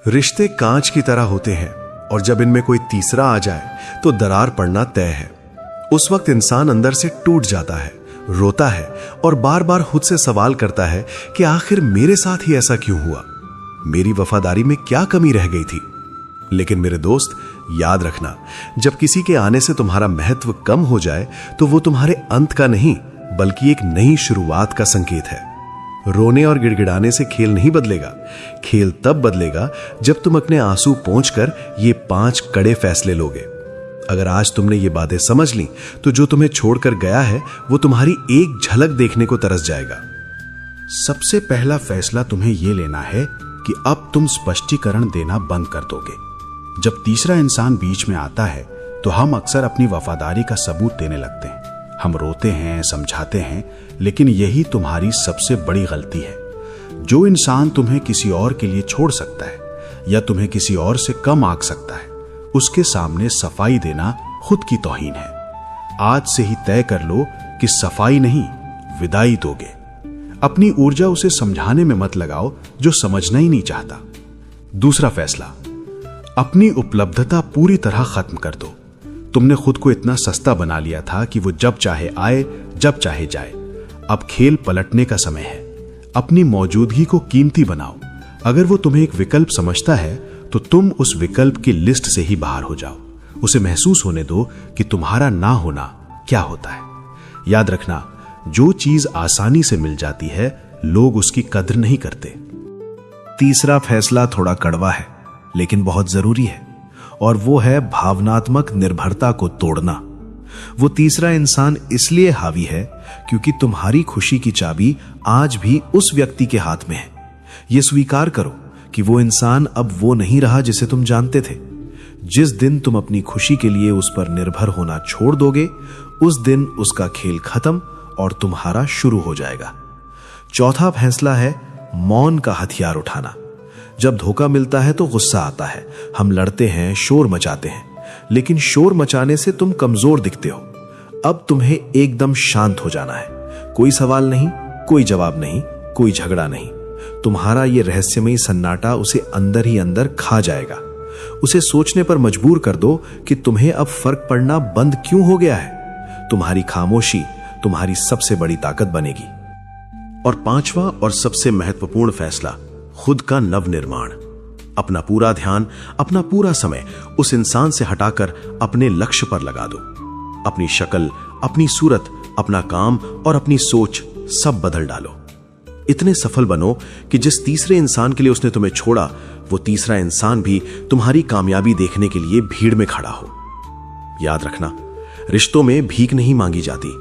रिश्ते कांच की तरह होते हैं और जब इनमें कोई तीसरा आ जाए तो दरार पड़ना तय है। उस वक्त इंसान अंदर से टूट जाता है, रोता है और बार बार खुद से सवाल करता है कि आखिर मेरे साथ ही ऐसा क्यों हुआ, मेरी वफादारी में क्या कमी रह गई थी। लेकिन मेरे दोस्त, याद रखना, जब किसी के आने से तुम्हारा महत्व कम हो जाए तो वो तुम्हारे अंत का नहीं बल्कि एक नई शुरुआत का संकेत है। रोने और गिड़गिड़ाने से खेल नहीं बदलेगा। खेल तब बदलेगा जब तुम अपने आंसू पोंछकर ये 5 कड़े फैसले लोगे। अगर आज तुमने ये बातें समझ ली तो जो तुम्हें छोड़कर गया है वो तुम्हारी एक झलक देखने को तरस जाएगा। सबसे पहला फैसला तुम्हें यह लेना है कि अब तुम स्पष्टीकरण देना बंद कर दोगे। जब तीसरा इंसान बीच में आता है तो हम अक्सर अपनी वफादारी का सबूत देने लगते हैं। हम रोते हैं, समझाते हैं, लेकिन यही तुम्हारी सबसे बड़ी गलती है। जो इंसान तुम्हें किसी और के लिए छोड़ सकता है या तुम्हें किसी और से कम आंक सकता है, उसके सामने सफाई देना खुद की तौहीन है। आज से ही तय कर लो कि सफाई नहीं, विदाई दोगे। अपनी ऊर्जा उसे समझाने में मत लगाओ जो समझना ही नहीं चाहता। दूसरा फैसला, अपनी उपलब्धता पूरी तरह खत्म कर दो। तुमने खुद को इतना सस्ता बना लिया था कि वो जब चाहे आए, जब चाहे जाए। अब खेल पलटने का समय है। अपनी मौजूदगी को कीमती बनाओ। अगर वो तुम्हें एक विकल्प समझता है तो तुम उस विकल्प की लिस्ट से ही बाहर हो जाओ। उसे महसूस होने दो कि तुम्हारा ना होना क्या होता है। याद रखना, जो चीज आसानी से मिल जाती है लोग उसकी कद्र नहीं करते। तीसरा फैसला थोड़ा कड़वा है लेकिन बहुत जरूरी है, और वो है भावनात्मक निर्भरता को तोड़ना। वो तीसरा इंसान इसलिए हावी है क्योंकि तुम्हारी खुशी की चाबी आज भी उस व्यक्ति के हाथ में है। यह स्वीकार करो कि वो इंसान अब वो नहीं रहा जिसे तुम जानते थे। जिस दिन तुम अपनी खुशी के लिए उस पर निर्भर होना छोड़ दोगे, उस दिन उसका खेल खत्म और तुम्हारा शुरू हो जाएगा। चौथा फैसला है मौन का हथियार उठाना। जब धोखा मिलता है तो गुस्सा आता है, हम लड़ते हैं, शोर मचाते हैं, लेकिन शोर मचाने से तुम कमजोर दिखते हो। अब तुम्हें एकदम शांत हो जाना है। कोई सवाल नहीं, कोई जवाब नहीं, कोई झगड़ा नहीं। तुम्हारा यह रहस्यमयी सन्नाटा उसे अंदर ही अंदर खा जाएगा। उसे सोचने पर मजबूर कर दो कि तुम्हें अब फर्क पड़ना बंद क्यों हो गया है। तुम्हारी खामोशी तुम्हारी सबसे बड़ी ताकत बनेगी। और 5वां और सबसे महत्वपूर्ण फैसला, खुद का नवनिर्माण। अपना पूरा ध्यान, अपना पूरा समय उस इंसान से हटाकर अपने लक्ष्य पर लगा दो। अपनी शक्ल, अपनी सूरत, अपना काम और अपनी सोच सब बदल डालो। इतने सफल बनो कि जिस तीसरे इंसान के लिए उसने तुम्हें छोड़ा, वो तीसरा इंसान भी तुम्हारी कामयाबी देखने के लिए भीड़ में खड़ा हो। याद रखना, रिश्तों में भीख नहीं मांगी जाती।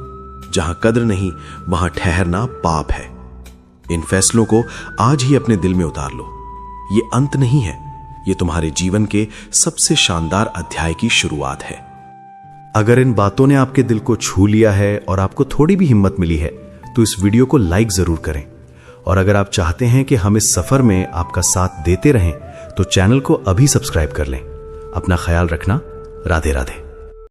जहां कद्र नहीं वहां ठहरना पाप है। इन फैसलों को आज ही अपने दिल में उतार लो। ये अंत नहीं है, ये तुम्हारे जीवन के सबसे शानदार अध्याय की शुरुआत है। अगर इन बातों ने आपके दिल को छू लिया है और आपको थोड़ी भी हिम्मत मिली है तो इस वीडियो को लाइक जरूर करें। और अगर आप चाहते हैं कि हम इस सफर में आपका साथ देते रहें तो चैनल को अभी सब्सक्राइब कर लें। अपना ख्याल रखना। राधे राधे।